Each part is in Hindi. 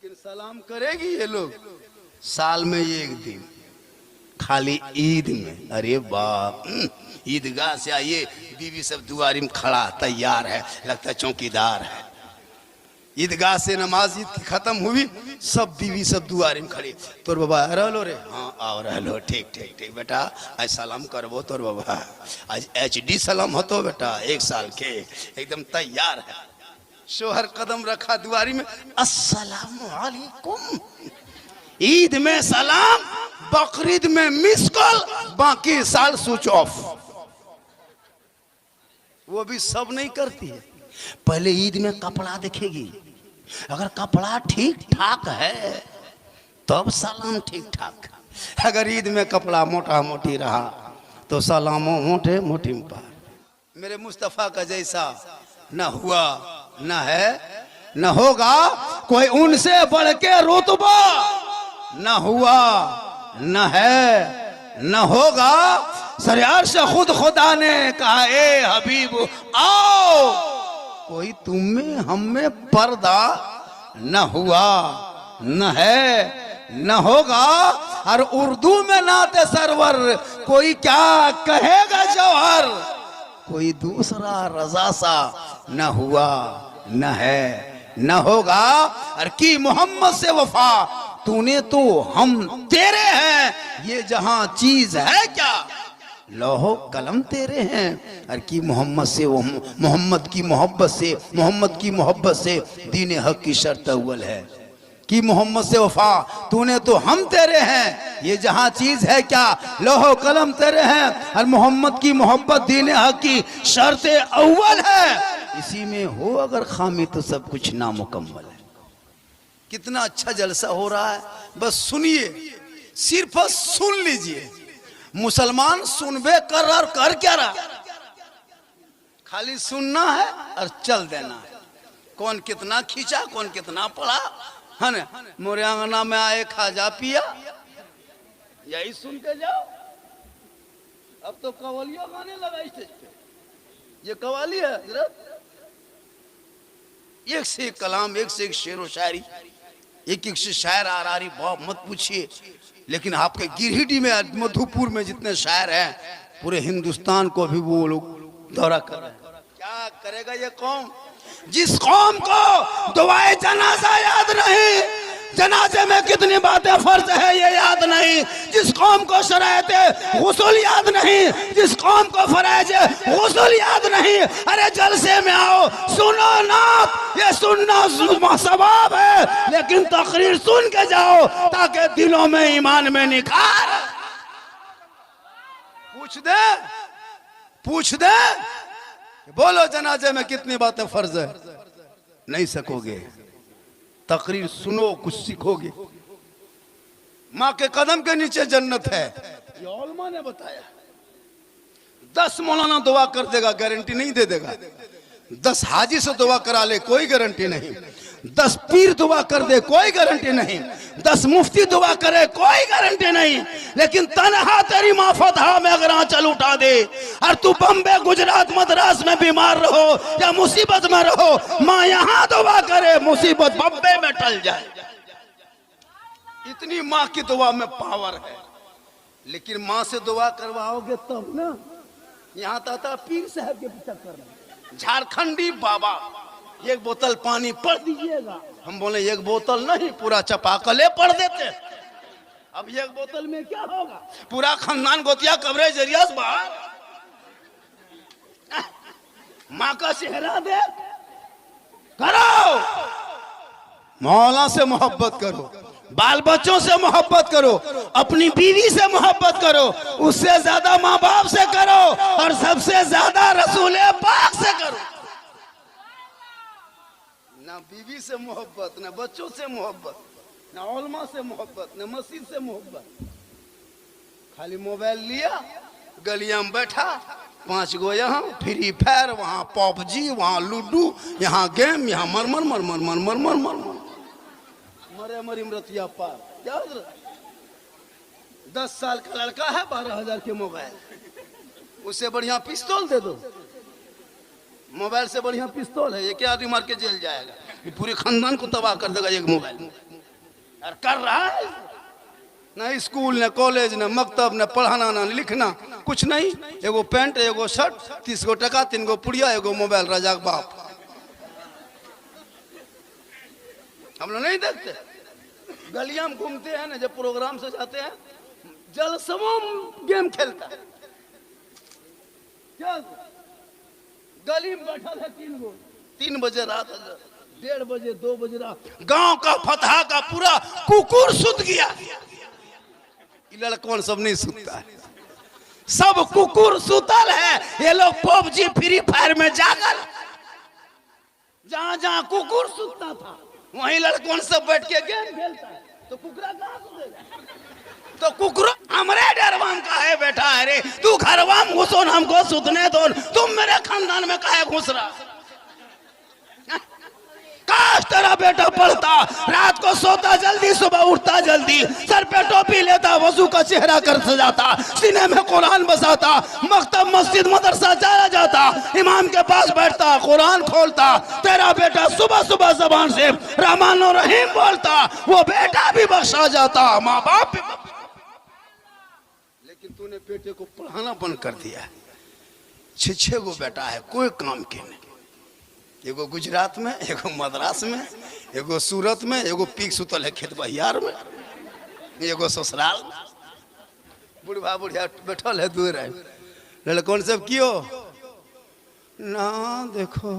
लेकिन सलाम करेगी ये लोग साल में एक दिन, खाली ईद में। अरे बाप, ईदगाह से आइए, बीवी सब दुआरी में खड़ा तैयार है, लगता है चौकीदार है। ईदगाह से नमाज ईद की खत्म हुई, सब बीवी सब दुआरी में खड़ी। तोर बाबा आ रहा रे? हाँ आ रहा। ठीक ठीक ठीक बेटा, आज सलाम करबो तोर बाबा, आज HD सलाम होतो बेटा, 1 साल के, एकदम तैयार है। शोहर कदम रखा दुआरी में, अस्सलामु अलैकुम। ईद में सलाम, बकरीद में मिस कॉल, बाकी साल स्विच ऑफ। वो भी सब नहीं करती है। पहले ईद में कपड़ा देखेगी, अगर कपड़ा ठीक ठाक है तब सलाम ठीक ठाक। अगर ईद में कपड़ा मोटा मोटी रहा तो सलामो मोटे मोटी पार। मेरे मुस्तफा का जैसा न हुआ न है न होगा कोई उनसे बढ़ के रुतबा, न हुआ न है न होगा। सरयार से खुद खुदा ने कहा, ए हबीब आओ, कोई तुम में हम में पर्दा न हुआ न है न होगा। और उर्दू में नाते सरवर, कोई क्या कहेगा जौहर, कोई दूसरा रजा सा न हुआ न है न होगा। और की मोहम्मद से वफा, तूने तो हम तेरे हैं, ये जहां चीज है क्या, लोहो कलम तेरे हैं। और की मोहम्मद से, वो मोहम्मद की मोहब्बत से, मोहम्मद की मोहब्बत से दीन हक की शर्त अव्वल है। कि मोहम्मद से वफा, तूने तो हम तेरे हैं, ये जहां चीज है क्या, लोहो कलम तेरे हैं। और मोहम्मद की मोहब्बत दीन हक की शर्त अव्वल है। इसी में हो अगर खामी तो सब कुछ नामुकम्मल है। कितना अच्छा जलसा हो रहा है, बस सुनिए, सिर्फ सुन लीजिए। मुसलमान सुनबे कर और कर क्या रहा, खाली सुनना है और चल देना है। कौन कितना खींचा, कौन कितना पढ़ा, है ना। मोरे आंगना में आए खाजा पिया, यही सुन के जाओ। अब तो कवालियां गाने लगा स्टेज पे, ये कवाली है। एक से एक कलाम, एक से एक शेर व शायरी, एक एक से शायर आ रही, बहुत मत पूछिए। लेकिन आपके गिरिडीह में, मधुपुर में जितने शायर हैं, पूरे हिंदुस्तान को भी वो लोग दौरा कर रहे हैं। क्या करेगा ये कौम, जिस कौम को दुआए जनाजा याद नहीं, जनाजे में कितनी बातें फर्ज है ये याद नहीं, जिस कौम को शरायते गुस्ल याद नहीं, जिस कौम को फराइज गुस्ल याद नहीं। अरे जलसे में आओ, सुनो नात, ये सुनना सवाब है, लेकिन तकरीर सुन के जाओ ताकि दिलों में ईमान में निखार। पूछ दे, बोलो जनाजे में कितनी बातें फर्ज है, नहीं सकोगे। तकरीर सुनो, कुछ सीखोगे। माँ के कदम के नीचे जन्नत है, ये उलमा ने बताया। 10 मौलाना दुआ कर देगा, गारंटी नहीं दे देगा। 10 हाजी से दुआ करा ले, कोई गारंटी नहीं। 10 पीर दुआ कर दे, कोई गारंटी नहीं। 10 मुफ्ती दुआ करे, कोई गारंटी नहीं। लेकिन तनहा तेरी माँ फतहा में अगर आंचल उठा दे, और तू बम्बे गुजरात मद्रास में बीमार रहो या मुसीबत में रहो, माँ यहाँ दुआ करे, मुसीबत बम्बे में टल जाए। इतनी माँ की दुआ में पावर है। लेकिन माँ से दुआ करवाओगे तब ना। यहाँ था पीर साहब के चक्कर में, झारखंडी बाबा, 1 बोतल पानी पढ़ दीजिएगा। हम बोले 1 बोतल नहीं, पूरा चपाकले पढ़ देते। अब 1 बोतल में क्या होगा, पूरा खानदान गोतिया कवरेज एरिया से बाहर। माँ का चेहरा देख, करो। मौला से मोहब्बत करो, बाल बच्चों से मोहब्बत करो, अपनी बीवी से मोहब्बत करो, उससे ज्यादा माँ बाप से करो, और सबसे ज्यादा रसूल पाक से करो। ना बीवी से मोहब्बत, ना बच्चों से मोहब्बत, ना उलमा से मोहब्बत, ना मस्जिद से मोहब्बत। खाली मोबाइल लिया, गलिया में बैठा, 5 गो यहाँ फ्री फायर, वहाँ पबजी, वहाँ लूडो, यहाँ गेम, यहाँ मरमर मरमर मरमर मरमर मर मरे मरी मरतिया पार। क्या 10 साल का लड़का है, 12,000 के मोबाइल, उससे बढ़िया पिस्तौल दे दो। मोबाइल से बढ़िया पिस्तौल है, ये क्या आदमी मार के जेल जाएगा, ये पूरे खानदान को तबाह कर देगा एक मोबाइल। और कर रहा है ना, स्कूल न कॉलेज न मकतब न पढ़ाना न लिखना कुछ नहीं। एगो पैंट एगो शर्ट 30 गो टका 3 गो पुड़िया एगो मोबाइल राजा के बाप। हम लोग नहीं देखते, गलियां में घूमते हैं ना, जब प्रोग्राम से जाते हैं जलसमों गेम खेलता है। क्या गली में बैठा है 3 गो, 3 बजे रात 1:30 बजे 2 बजे रात गांव का फतहा का पूरा कुकुर सुत गया। लड़कन सब नहीं सुतता है, सब कुकुर सुतल है। ये लोग पबजी फ्री फायर में जागल। जहां जहां कुकुर सुतता था वहीं लड़कन सब बैठ के गेम खेलता है। तो कुकरा कहां सुतेगा? तो कुकरो हमरे डरवाम का है बेटा। अरे तू घरवाम घुसो हमको सुतने दो, तुम मेरे खानदान में काहे घुस रहा? काश तेरा बेटा पढ़ता, रात को सोता जल्दी सुबह उठता जल्दी, सर पे टोपी लेता, वजू का चेहरा कर सजाता, सीने में कुरान बसाता, मकतब मस्जिद मदरसा चला जाता, इमाम के पास बैठता, कुरान खोलता। तेरा बेटा सुबह सुबह जबान से रहमान और रहीम बोलता, वो बेटा भी बख्शा जाता, माँ बाप भी। लेकिन तूने बेटे को पढ़ाना बंद कर दिया। 6 गो बेटा है, कोई काम के नहीं। एगो गुजरात में, एगो मद्रास में, एगो सूरत में, एगो पीक सुतल है खेत बहियार में, एगो ससुराल में। बुढ़वा बुढ़िया बैठल है दूर है। लड़कों सब कियो ना देखो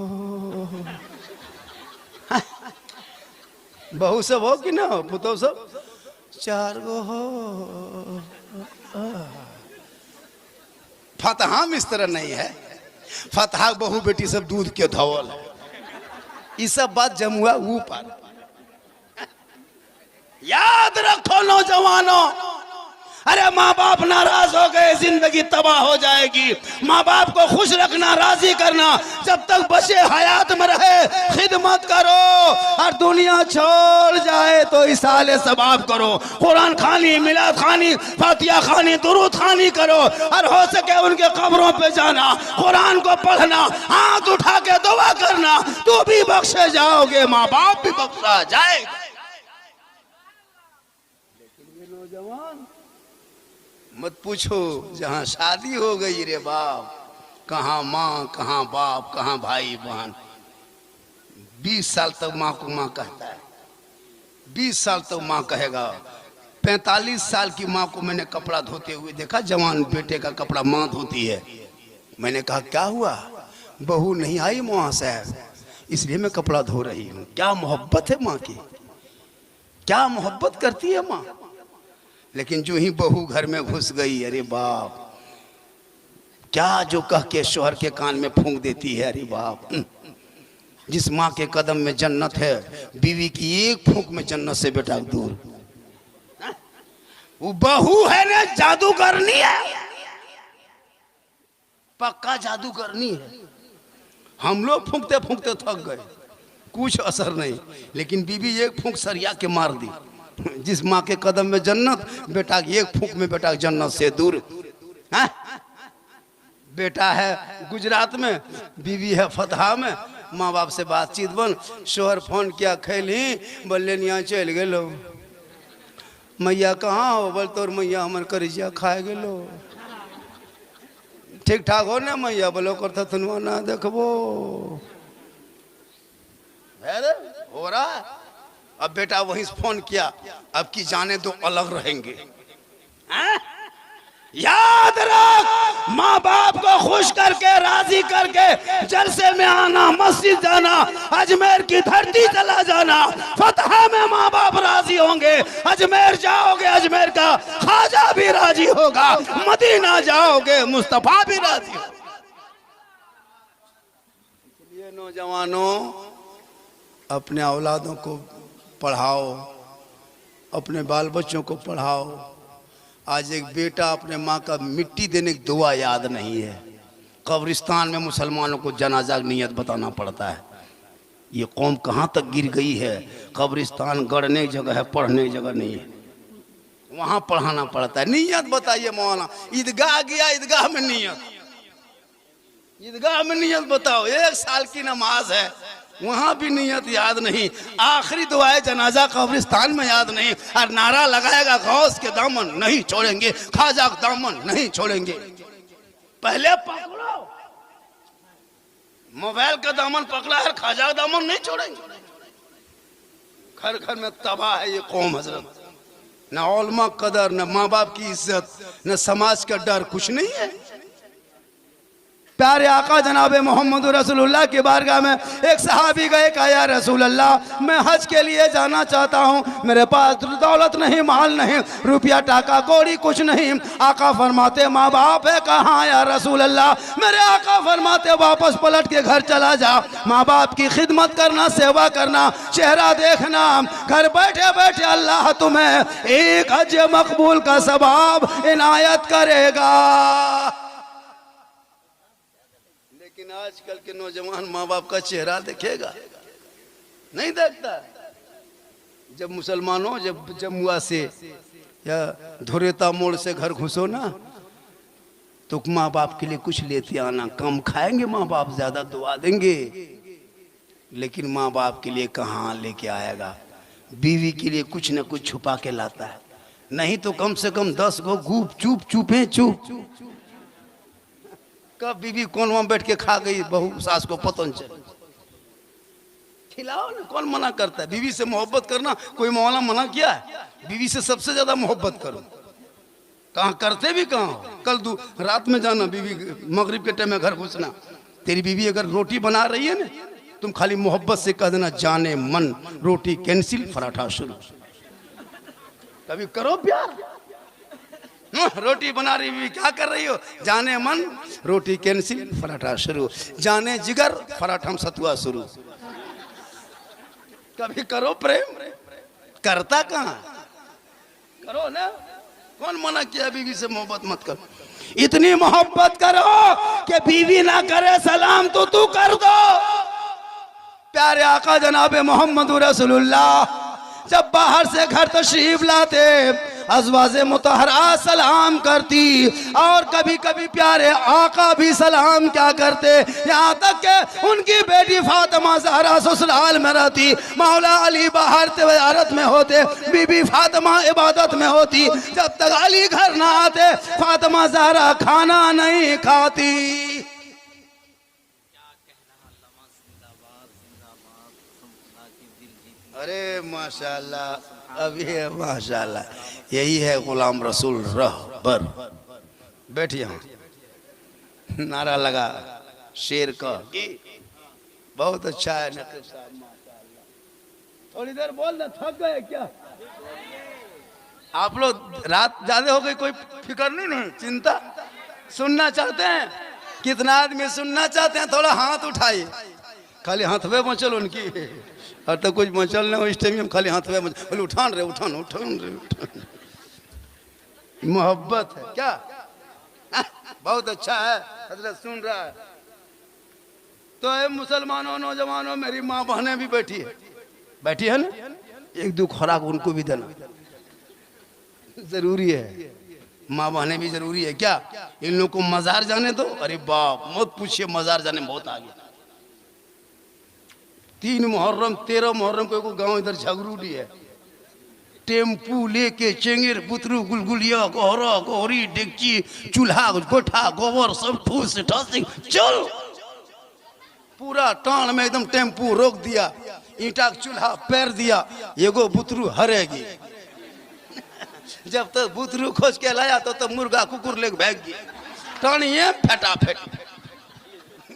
बहू सब हो कि ना हो, पुतो सब 4 गो हो। फतहा में इस तरह नहीं है। फतहा बहू बेटी सब दूध के धवल है। ये सब बात जमुआ ऊपर। याद रखो नौजवानों, अरे माँ बाप नाराज हो गए जिंदगी तबाह हो जाएगी। माँ बाप को खुश रखना, राजी करना, जब तक बचे हयात में रहे खिदमत करो, और दुनिया छोड़ जाए तो इसाले सबाब करो। कुरान खानी, मिलाद खानी, फातिहा खानी, दुरूद खानी करो, और हो सके उनके कब्रों पे जाना, कुरान को पढ़ना, हाथ उठा के दुआ करना, तो भी बख्शे जाओगे, माँ बाप भी बख्शा जाएगा। लेकिन ये नौजवान मत पूछो, जहां शादी हो गई रे बाप, कहां माँ कहां बाप कहां भाई बहन। 20 साल तक माँ को माँ कहता है, 20 साल तक माँ कहेगा। 45 साल की माँ को मैंने कपड़ा धोते हुए देखा, जवान बेटे का कपड़ा माँ धोती है। मैंने कहा क्या हुआ? बहू नहीं आई वहां से, इसलिए मैं कपड़ा धो रही हूँ। क्या मोहब्बत है माँ की, क्या मोहब्बत करती है माँ। लेकिन जो ही बहू घर में घुस गई, अरे बाप, क्या जो कह के शोहर के कान में फूंक देती है। अरे बाप, जिस माँ के कदम में जन्नत है, बीवी की एक फूंक में जन्नत से बेटा दूर। वो बहू है ना, जादू करनी है, पक्का जादू करनी है। हम लोग फूंकते फूंकते थक गए, कुछ असर नहीं। लेकिन बीवी एक फूंक सरिया के मार दी। जिस माँ के कदम में जन्नत, बेटा एक फूंक में बेटा जन्नत से दूर। हा? बेटा है गुजरात में, बीवी है फतहा में। माँ बाप से बातचीत बन, शोहर फोन किया, खैली बोले यहाँ चल गेलो। मैया कहाँ हो? बोल तोर मैया हमर करिजिया खाए गेलो। ठीक ठाक हो ना मैया? बोलो करता तुनवा ना देखबो हो रहा। अब बेटा वहीं से फोन किया, अब की जाने दो अलग रहेंगे। याद रख, माँ बाप को खुश करके राजी करके जलसे में आना, मस्जिद जाना, अजमेर की धरती चला जाना। फतहा में माँ बाप राजी होंगे, अजमेर जाओगे अजमेर का ख्वाजा भी राजी होगा, मदीना जाओगे मुस्तफा भी राजी होगा। इसलिए नौजवानों, अपने औलादों को पढ़ाओ, अपने बाल बच्चों को पढ़ाओ। आज एक बेटा अपने माँ का मिट्टी देने की दुआ याद नहीं है। कब्रिस्तान में मुसलमानों को जनाजा की नियत बताना पड़ता है। ये कौम कहाँ तक गिर गई है। कब्रिस्तान गड़ने की जगह है, पढ़ने की जगह नहीं है, वहाँ पढ़ाना पड़ता है। नियत बताइए मौलाना, ईदगाह गया, ईदगाह में नियत, ईदगाह में नियत बताओ। 1 साल की नमाज है, वहां भी नियत याद नहीं, आखिरी दुआए जनाजा कब्रिस्तान में याद नहीं, और नारा लगाएगा गौस के दामन नहीं छोड़ेंगे, ख्वाजा का दामन नहीं छोड़ेंगे। पहले पकड़ो, मोबाइल का दामन पकड़ा है, ख्वाजा का दामन नहीं छोड़ेंगे। घर घर में तबाह है ये कौम हजरत, न उलमा कदर, न माँ बाप की इज्जत, न समाज का डर, कुछ नहीं है। प्यारे आका जनाब मोहम्मद रसूलुल्लाह की बारगाह में एक सहाबी गए, कहा या रसूल अल्लाह मैं हज के लिए जाना चाहता हूँ, मेरे पास दौलत नहीं, माल नहीं, रुपया टाका कौड़ी कुछ नहीं। आका फरमाते माँ बाप है कहाँ या रसूल अल्लाह? मेरे आका फरमाते वापस पलट के घर चला जा, माँ बाप की खिदमत करना, सेवा करना, चेहरा देखना, घर बैठे बैठे अल्लाह तुम्हें एक हज मकबूल का सवाब इनायत करेगा। लेकिन आजकल के नौजवान माँ बाप का चेहरा देखेगा? नहीं देखता। जब मुसलमानों जब जमुआ से या धुरेता मोड़ से घर घुसो ना, तो माँ बाप के लिए कुछ लेते आना, कम खाएंगे माँ बाप, ज्यादा दुआ देंगे, लेकिन माँ बाप के लिए कहाँ लेके आएगा? बीवी के लिए कुछ न कुछ छुपा के लाता है, नहीं तो कम से कम 10 गो गुप चुप चुपे चुप। कब बीवी कौन वहां बैठ के खा गई, बहू सास को पता नहीं चले। खिलाओ ना, कौन मना करता है? बीवी से मोहब्बत करना कोई मौला मना किया है? बीवी से सबसे ज्यादा मोहब्बत करो। कहाँ करते भी कहाँ हो? कल रात में जाना, बीवी मगरिब के टाइम में घर घुसना। तेरी बीवी अगर रोटी बना रही है ना, तुम खाली मोहब्बत से कह देना जाने मन रोटी कैंसिल पराठा शुरू। कभी करो प्यार। रोटी बना रही बीवी, क्या कर रही हो? जाने मन रोटी कैंसिल पराठा शुरू, जाने जिगर पराठा सतुआ शुरू। कभी करो प्रेम, करता कहाँ? करो ना, कौन मना किया बीवी से मोहब्बत मत करो? इतनी मोहब्बत करो कि बीवी ना करे सलाम तो तू कर दो। प्यारे आका जनाब मोहम्मद रसूलुल्लाह जब बाहर से घर तशरीफ लाते, अज़वाजे मुतहरा सलाम करती, और कभी कभी प्यारे आका भी सलाम क्या करते, यहाँ तक के उनकी बेटी फातिमा ज़हरा ससुराल में रहती, मौला अली बाहर तिजारत में होते, बीबी फातिमा इबादत में होती। जब तक अली घर ना आते फातिमा ज़हरा खाना नहीं खाती। अरे माशाल्लाह, अभी है माशाल्लाह, यही है गुलाम रसूल रहबर। बैठिए, यहाँ नारा लगा शेर का, बहुत अच्छा है नकीब साहब माशाल्लाह। थोड़ी देर बोल ना, थक गए क्या आप लोग? रात ज्यादा हो गई, कोई फिक्र नहीं, चिंता। सुनना चाहते हैं? कितना आदमी सुनना चाहते हैं? थोड़ा हाथ उठाइए, खाली हाथ में मचल उनकी, और तो कुछ मचल ना हो इस टाइम में, खाली हाथ में बोले उठान रे उठान उठान रे उठान। मोहब्बत है क्या? बहुत अच्छा है, हजरत सुन रहा है। तो है मुसलमानों, नौजवानों, मेरी माँ बहनें भी बैठी है ना, एक दो खुराक उनको भी देना जरूरी है। माँ बहनें भी जरूरी है क्या? इन लोगों को मजार जाने दो। अरे बाप मत पूछिए, मजार जाने बहुत आगे। 3 मुहर्रम 13 मुहर्रम को गांव इधर झगरूडी है, टेम्पू लेके चेंगेर पुतरू गुलगुलिया गोहरा गोहरी डेगची चूल्हा गोठा गोबर सब फूल से चल। पूरा टाण में एकदम टेम्पू रोक दिया, ईंटा का चूल्हा पैर दिया, एगो बुतरू हरेगी। जब तक बुतरू खोज के लाया तो मुर्गा कुकुर लेके भाग गया। टाणिए फटाफट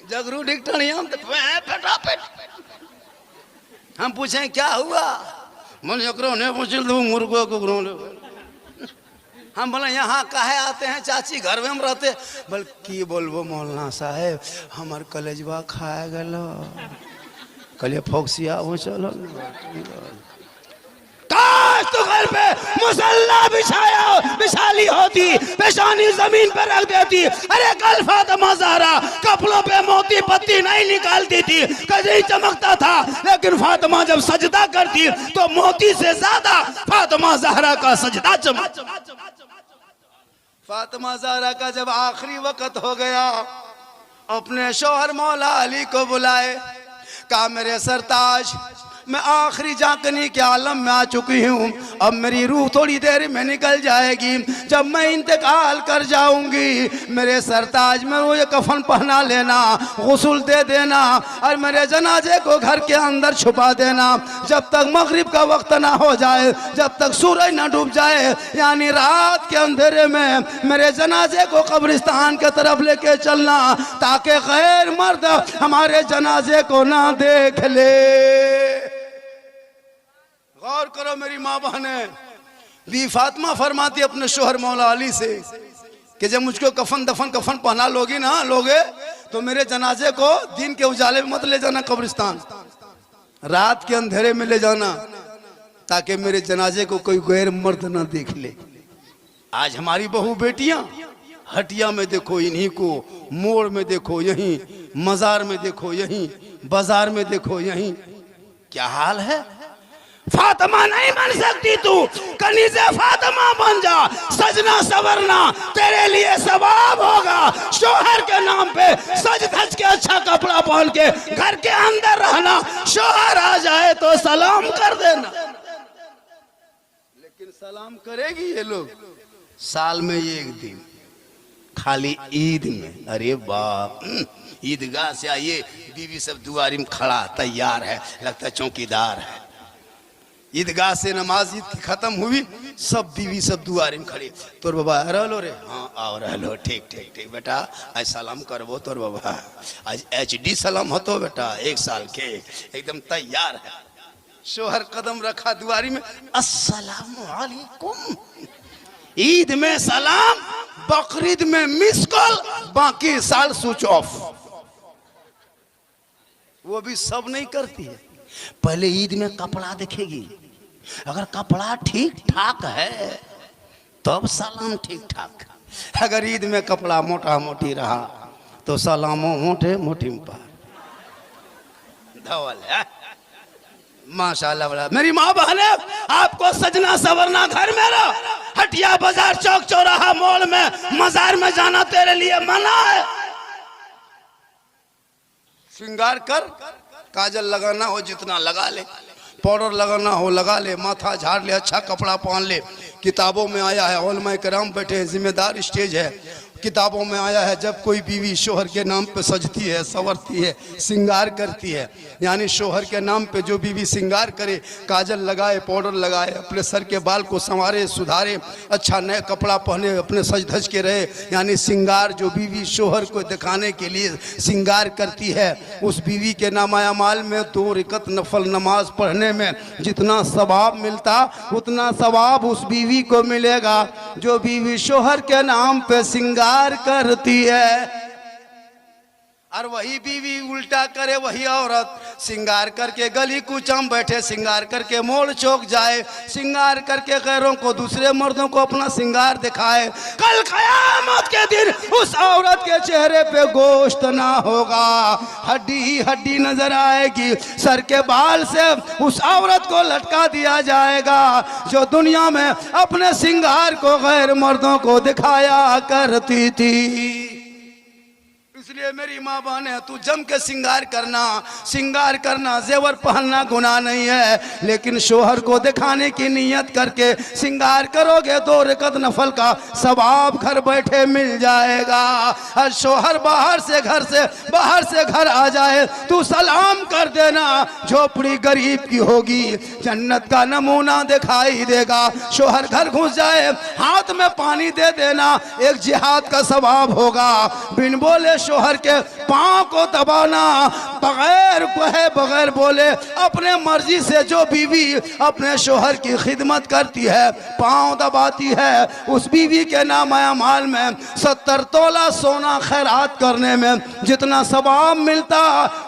जगरूडी टाणिया फटाफट। हम पूछे क्या हुआ? मन एकरो ने पूछल तो मुर्गो को हम बोले यहाँ काहे आते हैं चाची, घर में हम रहते। बोल की बोलबो मौलाना साहेब, हमार कलेजवा खाए गलो। कलिए फोक्सिया वो चलो तो घर पे मुसल्ला बिछाली होती, पेशानी जमीन पर रख देती। अरे कल फातिमा ज़हरा कपड़ों पे मोती पत्ती नहीं निकालती थी, कजरी चमकता था, लेकिन फातिमा जब सजदा करती तो मोती से ज्यादा फातिमा ज़हरा का सजदा चमक। फातिमा ज़हरा का जब आखिरी वक्त हो गया, अपने शौहर मौला अली को बुलाए, का मेरे सरताज मैं आखिरी जाकनी के आलम में आ चुकी हूँ, अब मेरी रूह थोड़ी देर में निकल जाएगी। जब मैं इंतकाल कर जाऊंगी मेरे सरताज में वो ये कफन पहना लेना, गुस्ल दे देना और मेरे जनाजे को घर के अंदर छुपा देना। जब तक मगरिब का वक्त ना हो जाए, जब तक सूरज ना डूब जाए, यानी रात के अंधेरे में मेरे जनाजे को कब्रिस्तान के तरफ लेके चलना, ताकि गैर मर्द हमारे जनाजे को ना देख ले। गौर करो मेरी माँ बहने, बी फातिमा फरमाती अपने शोहर मौला अली से कि जब मुझको कफन पहना लोगी ना लोगे तो मेरे जनाजे को दिन के उजाले में मत ले जाना कब्रिस्तान, रात के अंधेरे में ले जाना, ताकि मेरे जनाजे को कोई गैर मर्द ना देख ले। आज हमारी बहू बेटियां हटिया में देखो इन्हीं को, मोड़ में देखो यहीं, मजार में देखो यहीं, बाजार में देखो यहीं, क्या हाल है। फातिमा नहीं बन सकती तू, कनीज़े फातिमा बन जा, सजना सवरना तेरे लिए सवाब होगा। शोहर के नाम पे सज धज के अच्छा कपड़ा पहन के घर के अंदर रहना, शोहर आ जाए तो सलाम कर देना। लेकिन सलाम करेगी ये लोग साल में एक दिन, खाली ईद में। अरे बाप, ईदगाह से आइए, बीवी सब दुआरी में खड़ा तैयार है, लगता है चौकीदार है। ईदगाह से नमाज ईद की खत्म हुई, सब बीवी सब दुआरे में खड़ी। तोर बाबा रहलो रे, हाँ आओ रहलो, ठीक ठीक ठीक बेटा, आज सलाम करबो तोर बाबा, आज HD सलाम हो तो बेटा, 1 साल के, एकदम तैयार है। शोहर कदम रखा दुआरी में, अस्सलामु अलैकुम। ईद में सलाम, बकरीद में मिस कॉल, बाकी साल स्विच ऑफ। वो भी सब नहीं करती है। पहले ईद में कपड़ा देखेगी, अगर कपड़ा ठीक ठाक है तब सलाम ठीक ठाक। अगर ईद में कपड़ा मोटा मोटी रहा तो सलामो मोटे मोटी पर धवल है। माशाल्लाह बड़ा। मेरी माँ बहने, आपको सजना सवरना घर में रहो, हटिया बाजार चौक चौराहा मॉल में मजार में जाना तेरे लिए मना है। श्रृंगार कर, काजल लगाना हो जितना लगा ले, पाउडर लगाना हो लगा ले, माथा झाड़ ले, अच्छा कपड़ा पहन ले। किताबों में आया है, उलमा कराम बैठे हैं, जिम्मेदार स्टेज है, किताबों में आया है जब कोई बीवी शोहर के नाम पे सजती है, संवरती है, सिंगार करती है, यानी शोहर के नाम पे जो बीवी सिंगार करे, काजल लगाए, पाउडर लगाए, अपने सर के बाल को संवारे सुधारे, अच्छा नया कपड़ा पहने, अपने सज धज के रहे, यानी सिंगार जो बीवी शोहर को दिखाने के लिए सिंगार करती है, उस बीवी के नामाया माल में 2 रकअत नफल नमाज पढ़ने में जितना सवाब मिलता उतना सवाब उस बीवी को मिलेगा जो बीवी शोहर के नाम पे सिंगार करती है। और वही बीवी उल्टा करे, वही औरत सिंगार करके गली कूचा में बैठे, सिंगार करके मोड़ चौक जाए, सिंगार करके गैरों को, दूसरे मर्दों को अपना सिंगार दिखाए। कल क़यामत के दिन उस औरत के चेहरे पे गोश्त ना होगा, हड्डी ही हड्डी नजर आएगी। सर के बाल से उस औरत को लटका दिया जाएगा जो दुनिया में अपने सिंगार को गैर मर्दों को दिखाया करती थी। इसलिए मेरी माँ बहने, तू जम के सिंगार करना, जेवर पहनना गुनाह नहीं है, लेकिन शोहर को दिखाने की नियत करके सिंगार करोगे 2 रकअत नफल का सवाब घर बैठे मिल जाएगा। और शोहर बाहर से घर आ जाए, तू सलाम कर देना, झोपड़ी गरीब की होगी, जन्नत का नमूना दिखाई देगा। शोहर घर घुस जाए, हाथ में पानी दे देना, एक जिहाद का सवाब होगा। बिन बोले शोहर के पांव को दबाना, बगैर बोले अपने मर्जी से जो बीवी अपने शोहर की खिदमत करती है, पांव दबाती है, उस बीवी के नाम अमाल में 70 तोला सोना खैरात करने में जितना सवाब मिलता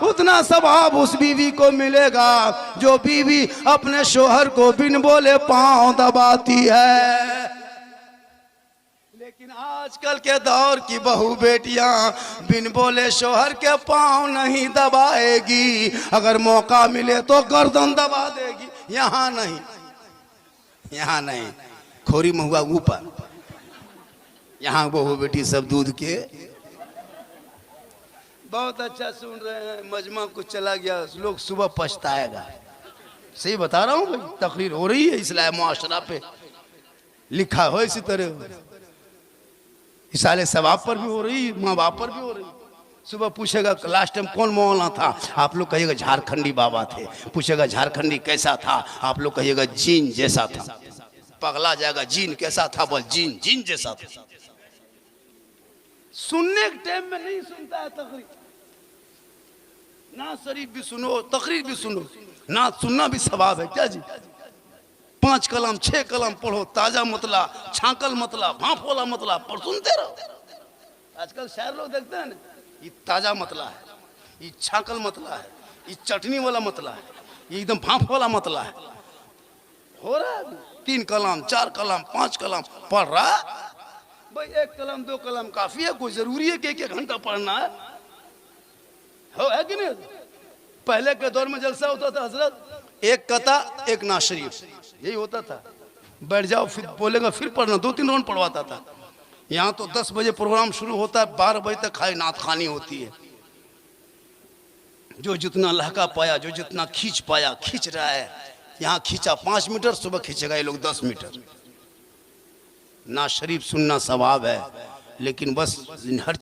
उतना सवाब उस बीवी को मिलेगा जो बीवी अपने शोहर को बिन बोले पांव दबाती है। लेकिन आजकल के दौर की बहू बेटियां बिन बोले शोहर के पांव नहीं दबाएगी, अगर मौका मिले तो गर्दन दबा देगी। यहाँ नहीं, खोरी महुआ ऊपर, यहाँ बहू बेटी सब दूध के बहुत अच्छा सुन रहे हैं, मजमा कुछ चला गया, लोग सुबह पछताएगा। सही बता रहा हूँ भाई, तकरीर हो रही है इस्लाह मुआशरा पे, लिखा हो इसी तरह, इसाले सवाब पर भी हो रही, माँ बाप पर भी हो रही। सुबह पूछेगा लास्ट टाइम कौन मौलाना था, आप लोग कहिएगा झारखंडी बाबा थे। पूछेगा झारखंडी कैसा था, आप लोग कहिएगा जीन जैसा था। पगला जाएगा, जीन कैसा था, बोल जीन जीन जैसा था। सुनने के टाइम में नहीं सुनता है तकरीर, ना शरीफ भी सुनो तकरीर भी सुनो, ना सुनना भी सवाब है क्या जी। 5 कलम 6 कलम पढ़ो, ताजा मतला, छाकल मतला, भाप वाला मतला पर सुनते रहो। आजकल शायर लोग देखते हैं ना, ये ताजा मतला है, ये छाकल मतला है, ये चटनी वाला मतला है, ये एकदम भाप वाला मतला है। हो रहा है 3 कलम 4 कलम 5 कलम पढ़ रहा भाई। 1 कलम 2 कलम काफी है, कोई जरूरी है कि 1 घंटा पढ़ना है? हो है कि नहीं? पहले के दौर में जलसा होता था हजरत, 1 कता 1 ना शरीफ, यही होता था। बैठ जाओ, फिर बोलेगा फिर पढ़ना, 2-3 राउंड पढ़वाता था। यहाँ तो 10 बजे प्रोग्राम शुरू होता है, 12 बजे तक खाली नात खानी होती है। जो जितना लहका पाया, जो जितना खींच पाया खींच रहा है। यहाँ खींचा 5 मीटर, सुबह खींचेगा ये लोग 10 मीटर। ना शरीफ सुनना सवाब है, लेकिन बस हर